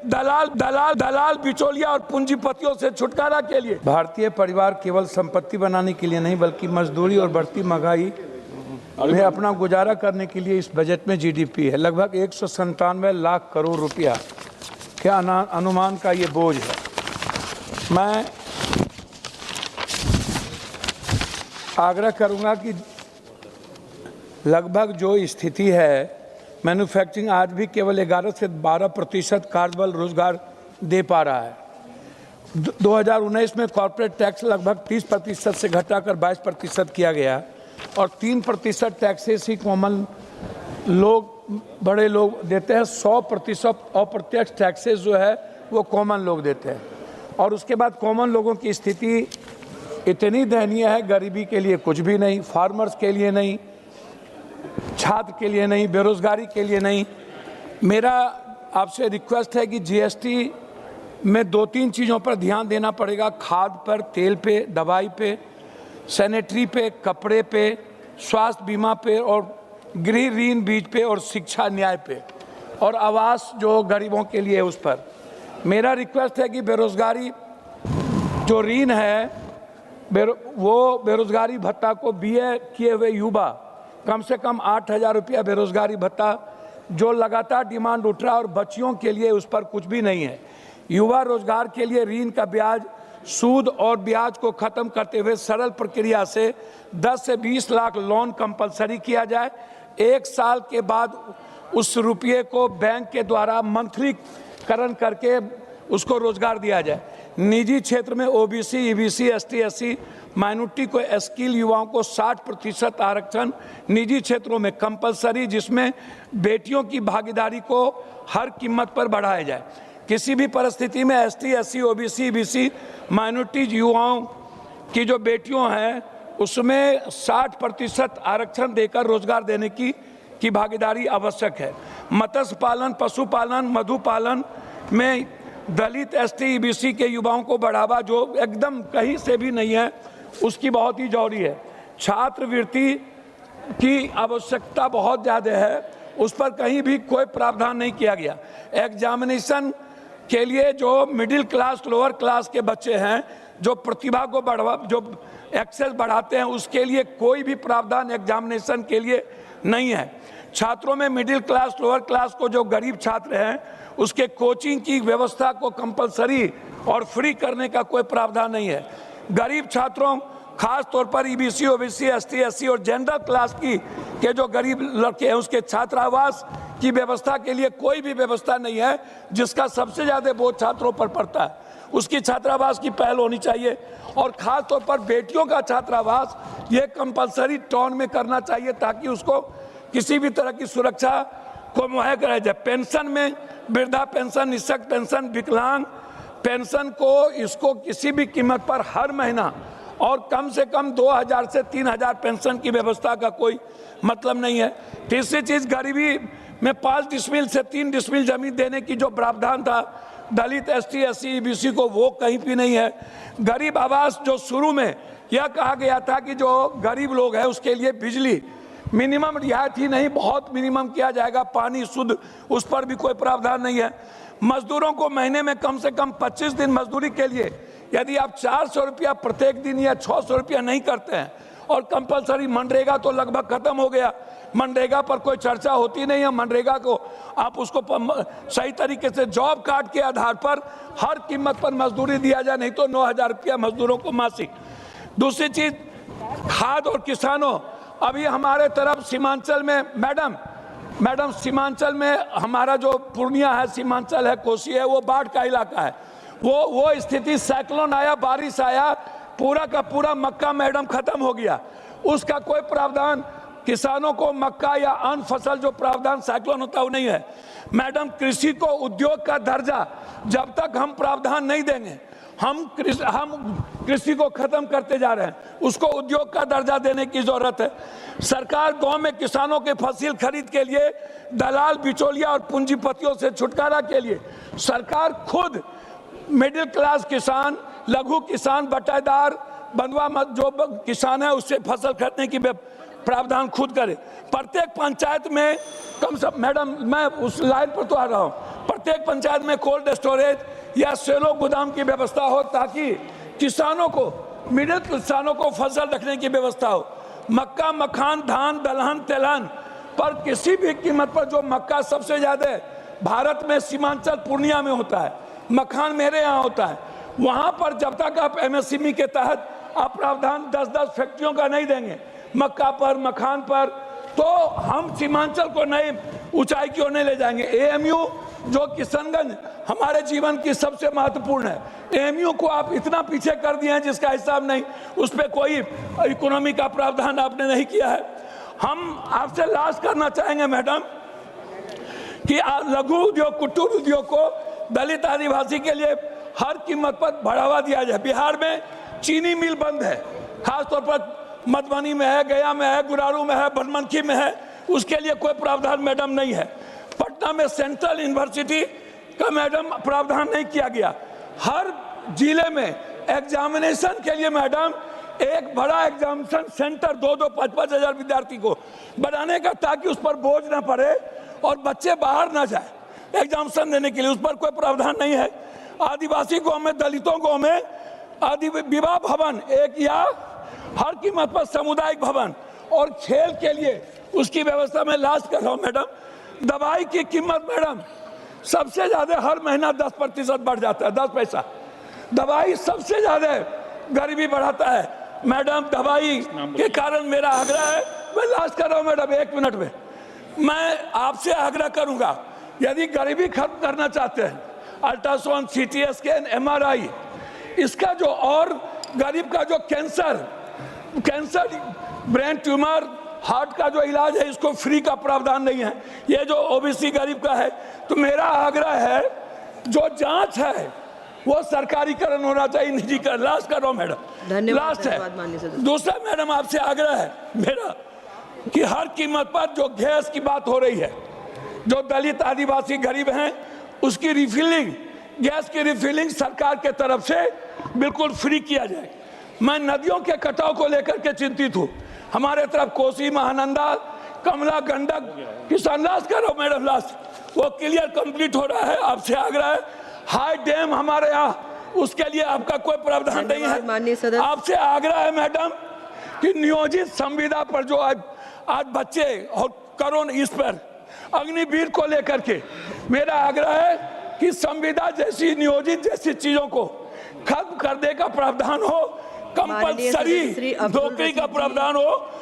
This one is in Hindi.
दलाल बिचौलिया और पूंजीपतियों से छुटकारा के लिए भारतीय परिवार केवल संपत्ति बनाने के लिए नहीं बल्कि मजदूरी और बढ़ती महंगाई में अपना गुजारा करने के लिए इस बजट में जीडीपी है लगभग 197 लाख करोड़ रुपया के अनुमान का ये बोझ है। मैं आग्रह करूंगा कि लगभग जो स्थिति है, मैन्युफैक्चरिंग आज भी केवल 11 से 12% कार्यबल रोजगार दे पा रहा है। 2019 में कॉर्पोरेट टैक्स लगभग 30% से घटाकर 22% किया गया और 3% टैक्सेस ही कॉमन लोग, बड़े लोग देते हैं। 100% अप्रत्यक्ष टैक्सेस जो है वो कॉमन लोग देते हैं और उसके बाद कॉमन लोगों की स्थिति इतनी दयनीय है, गरीबी के लिए कुछ भी नहीं, फार्मर्स के लिए नहीं, छात्र के लिए नहीं, बेरोजगारी के लिए नहीं। मेरा आपसे रिक्वेस्ट है कि जीएसटी में 2-3 चीज़ों पर ध्यान देना पड़ेगा, खाद पर, तेल पे, दवाई पे, सैनिटरी पे, कपड़े पे, स्वास्थ्य बीमा पे और गृह ऋण बीज पे और शिक्षा न्याय पे और आवास जो गरीबों के लिए है उस पर। मेरा रिक्वेस्ट है कि बेरोजगारी जो ऋण है वो बेरोजगारी भत्ता को बीए किए हुए युवा कम से कम 8,000 रुपया बेरोजगारी भत्ता जो लगातार डिमांड उठ रहा है और बच्चियों के लिए उस पर कुछ भी नहीं है। युवा रोजगार के लिए ऋण का ब्याज, सूद और ब्याज को खत्म करते हुए सरल प्रक्रिया से 10 से 20 लाख लोन कंपलसरी किया जाए। 1 साल के बाद उस रुपये को बैंक के द्वारा मंथलीकरण करके उसको रोजगार दिया जाए। निजी क्षेत्र में OBC, EBC, ST, SC, minority को स्किल युवाओं को 60% आरक्षण निजी क्षेत्रों में कंपलसरी, जिसमें बेटियों की भागीदारी को हर कीमत पर बढ़ाया जाए। किसी भी परिस्थिति में ST, SC, OBC, EBC, minority युवाओं की जो बेटियों हैं उसमें 60% आरक्षण देकर रोजगार देने की भागीदारी आवश्यक है। मत्स्य पालन, पशुपालन, मधुपालन में दलित, एसटी, ईबीसी के युवाओं को बढ़ावा जो एकदम कहीं से भी नहीं है उसकी बहुत ही जरूरी है। छात्रवृत्ति की आवश्यकता बहुत ज़्यादा है, उस पर कहीं भी कोई प्रावधान नहीं किया गया। एग्जामिनेशन के लिए जो मिडिल क्लास, लोअर क्लास के बच्चे हैं जो प्रतिभा को जो एक्सेस बढ़ाते हैं उसके लिए कोई भी प्रावधान एग्जामिनेशन के लिए नहीं है। छात्रों में मिडिल क्लास, लोअर क्लास को जो गरीब छात्र हैं उसके कोचिंग की व्यवस्था को कंपलसरी और फ्री करने का कोई प्रावधान नहीं है। गरीब छात्रों, खास तौर पर ईबीसी, ओबीसी, एसटी, एससी और जनरल क्लास के जो गरीब लड़के हैं उसके छात्रावास की व्यवस्था के लिए कोई भी व्यवस्था नहीं है, जिसका सबसे ज़्यादा बोझ छात्रों पर पड़ता है। उसकी छात्रावास की पहल होनी चाहिए और ख़ास तौर पर बेटियों का छात्रावास ये कंपलसरी टाउन में करना चाहिए ताकि उसको किसी भी तरह की सुरक्षा को मुहैया कराया जाए। पेंशन में वृद्धा पेंशन, निःशक्त पेंशन, विकलांग पेंशन को इसको किसी भी कीमत पर हर महीना और कम से कम 2,000 से 3,000 पेंशन की व्यवस्था का कोई मतलब नहीं है। तीसरी चीज़, गरीबी में 5 डिसमिल से 3 डिसमिल जमीन देने की जो प्रावधान था दलित, एसटी, एससी, ईबीसी को, वो कहीं भी नहीं है। गरीब आवास जो शुरू में यह कहा गया था कि जो गरीब लोग हैं उसके लिए बिजली मिनिमम रियायत ही नहीं, बहुत मिनिमम किया जाएगा, पानी शुद्ध, उस पर भी कोई प्रावधान नहीं है। मजदूरों को महीने में कम से कम 25 दिन मजदूरी के लिए यदि आप 400 रुपया प्रत्येक दिन या 600 रुपया नहीं करते हैं और कंपलसरी मनरेगा तो लगभग खत्म हो गया, मनरेगा पर कोई चर्चा होती नहीं है। मनरेगा को आप उसको सही तरीके से जॉब कार्ड के आधार पर हर कीमत पर मजदूरी दिया जाए, नहीं तो 9,000 रुपया मजदूरों को मासिक। दूसरी चीज, खाद और किसानों, अभी हमारे तरफ सीमांचल में मैडम सीमांचल में हमारा जो पूर्णिया है, सीमांचल है, कोसी है, वो बाढ़ का इलाका है। वो स्थिति, साइक्लोन आया, बारिश आया, पूरा का पूरा मक्का मैडम खत्म हो गया। उसका कोई प्रावधान किसानों को मक्का या अन्य फसल जो प्रावधान साइक्लोन होता है वो नहीं है। मैडम, कृषि को उद्योग का दर्जा जब तक हम प्रावधान नहीं देंगे, हम कृषि को खत्म करते जा रहे हैं। उसको उद्योग का दर्जा देने की जरूरत है। सरकार गांव में किसानों के फसल खरीद के लिए दलाल, बिचौलिया और पूंजीपतियों से छुटकारा के लिए सरकार खुद मिडिल क्लास किसान, लघु किसान, बटाईदार, बंधुआ जो किसान है उससे फसल खरीदने की प्रावधान खुद करे। प्रत्येक पंचायत में कम से, मैडम मैं उस लाइन पर तो आ रहा हूँ, प्रत्येक पंचायत में कोल्ड स्टोरेज या सेलो गोदाम की व्यवस्था हो, ताकि किसानों को, मिडिल किसानों को फसल रखने की व्यवस्था हो। मक्का, मखान, धान, दलहन, तिलहन पर किसी भी कीमत पर, जो मक्का सबसे ज्यादा भारत में सीमांचल पूर्णिया में होता है, मखान मेरे यहाँ होता है, वहां पर जब तक आप एमएसएमई के तहत आप प्रावधान 10-10 फैक्ट्रियों का नहीं देंगे मक्का पर, मखान पर, तो हम सीमांचल को नई ऊंचाई की ओर नहीं ले जाएंगे। एएमयू जो किशनगंज हमारे जीवन की सबसे महत्वपूर्ण है, एएमयू को आप इतना पीछे कर दिए हैं जिसका हिसाब नहीं, उस पर कोई इकोनॉमी का प्रावधान आपने नहीं किया है। हम आपसे लास्ट करना चाहेंगे मैडम कि लघु उद्योग, कुटीर उद्योग को दलित आदिवासी के लिए हर कीमत पर बढ़ावा दिया जाए। बिहार में चीनी मिल बंद है, खासतौर पर मधुबनी में है, गया में है, गुरारू में है, बनमनखी में है, उसके लिए कोई प्रावधान मैडम नहीं है। पटना में सेंट्रल यूनिवर्सिटी का मैडम प्रावधान नहीं किया गया। हर जिले में एग्जामिनेशन के लिए मैडम एक बड़ा एग्जामिनेशन सेंटर 2-2, 5-5 हजार विद्यार्थी को बनाने का, ताकि उस पर बोझ ना पड़े और बच्चे बाहर ना जाए एग्जामिनेशन देने के लिए, उस पर कोई प्रावधान नहीं है। आदिवासी गांव में, दलितों गांव में आदि विवाह भवन एक या हर कीमत पर सामुदायिक भवन, और खेल के लिए उसकी व्यवस्था में लास्ट कर रहा हूं मैडम। दवाई की कीमत मैडम सबसे ज्यादा हर महीना 10% बढ़ जाता है, 10 पैसा। दवाई सबसे ज्यादा गरीबी बढ़ाता है मैडम। दवाई के कारण मेरा आग्रह है, मैं लास्ट कर रहा हूं मैडम 1 मिनट में, मैं आपसे आग्रह करूंगा, यदि गरीबी खत्म करना चाहते हैं, अल्ट्रासाउंड, सीटी स्कैन, एमआरआई, इसका जो, और गरीब का जो कैंसर, ब्रेन ट्यूमर, हार्ट का जो इलाज है, इसको फ्री का प्रावधान नहीं है। ये जो ओबीसी गरीब का है, तो मेरा आग्रह है जो जांच है वो सरकारीकरण होना चाहिए, निजीकरण। लास्ट कर रहा हूं मैडम, लास्ट है। दूसरा मैडम आपसे आग्रह है मेरा कि हर कीमत पर जो गैस की बात हो रही है, जो दलित आदिवासी गरीब हैं, उसकी रिफिलिंग, गैस की रिफिलिंग सरकार के तरफ से बिल्कुल फ्री किया जाए। मैं नदियों के कटाव को लेकर के चिंतित हूँ। हमारे तरफ कोसी, महानंदा, कमला, गंडक, किसान, लास्ट करो मैडम, लास्ट, वो क्लियर कंप्लीट हो रहा है। आपसे आग्रह है, हाई डैम हमारे यहाँ, उसके लिए आपका कोई प्रावधान नहीं है। आपसे आग्रह है मैडम कि नियोजित संविदा पर जो आज बच्चे और करोड़, इस पर अग्निवीर को लेकर के मेरा आग्रह है कि संविदा जैसी, नियोजित जैसी चीजों को खत्म करने का प्रावधान हो, कंपलसरी नौकरी का प्रावधान हो।